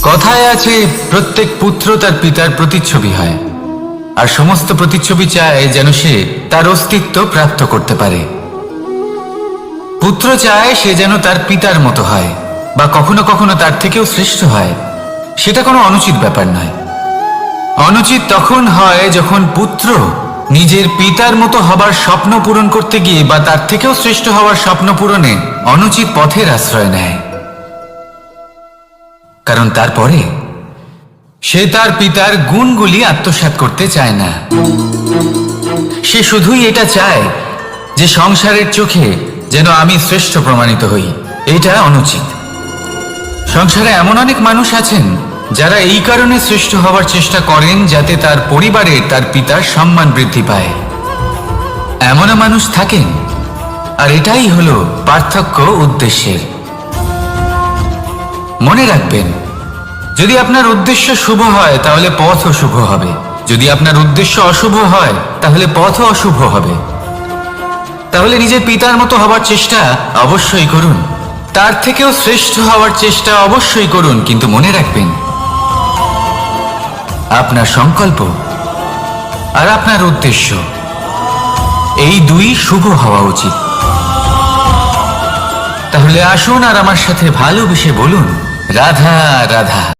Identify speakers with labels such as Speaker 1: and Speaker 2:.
Speaker 1: কথায় আছে প্রত্যেক পুত্র তার পিতার প্রতিচ্ছবি হয়, আর সমস্ত প্রতিচ্ছবি চায় যেন সে তার অস্তিত্ব প্রাপ্ত করতে পারে। পুত্র চায় সে যেন তার পিতার মতো হয়, বা কখনো কখনো তার থেকেও শ্রেষ্ঠ হয়। সেটা কোনো অনুচিত ব্যাপার নয়। অনুচিত তখন হয় যখন পুত্র নিজের পিতার মতো হবার স্বপ্ন পূরণ করতে গিয়ে বা তার থেকেও শ্রেষ্ঠ হওয়ার স্বপ্ন পূরণে অনুচিত পথের আশ্রয় নেয়। কারণ তারপরে সে তার পিতার গুণগুলি আত্মসাৎ করতে চায় না। সে শুধুই এটা চায় যে সংসারের চোখে যেন আমি শ্রেষ্ঠ প্রমাণিত হই। এটা অনুচিত। সংসারে এমন অনেক মানুষ আছেন যারা এই কারণে শ্রেষ্ঠ হওয়ার চেষ্টা করেন যাতে তার পরিবারে তার পিতার সম্মান বৃদ্ধি পায়। এমনও মানুষ থাকেন, আর এটাই হলো পার্থক্য উদ্দেশ্যের। মনে রাখবেন, যদি আপনার উদ্দেশ্য শুভ হয় তাহলে পথও শুভ হবে, যদি আপনার উদ্দেশ্য অশুভ হয় তাহলে পথও অশুভ হবে। তাহলে নিজের পিতার মতো হবার চেষ্টা অবশ্যই করুন, তার থেকেও শ্রেষ্ঠ হওয়ার চেষ্টা অবশ্যই করুন, কিন্তু মনে রাখবেন আপনার সংকল্প আর আপনার উদ্দেশ্য এই দুই শুভ হওয়া উচিত। তাহলে আসুন আর আমার সাথে ভালোবেসে বলুন, রাধা রাধা।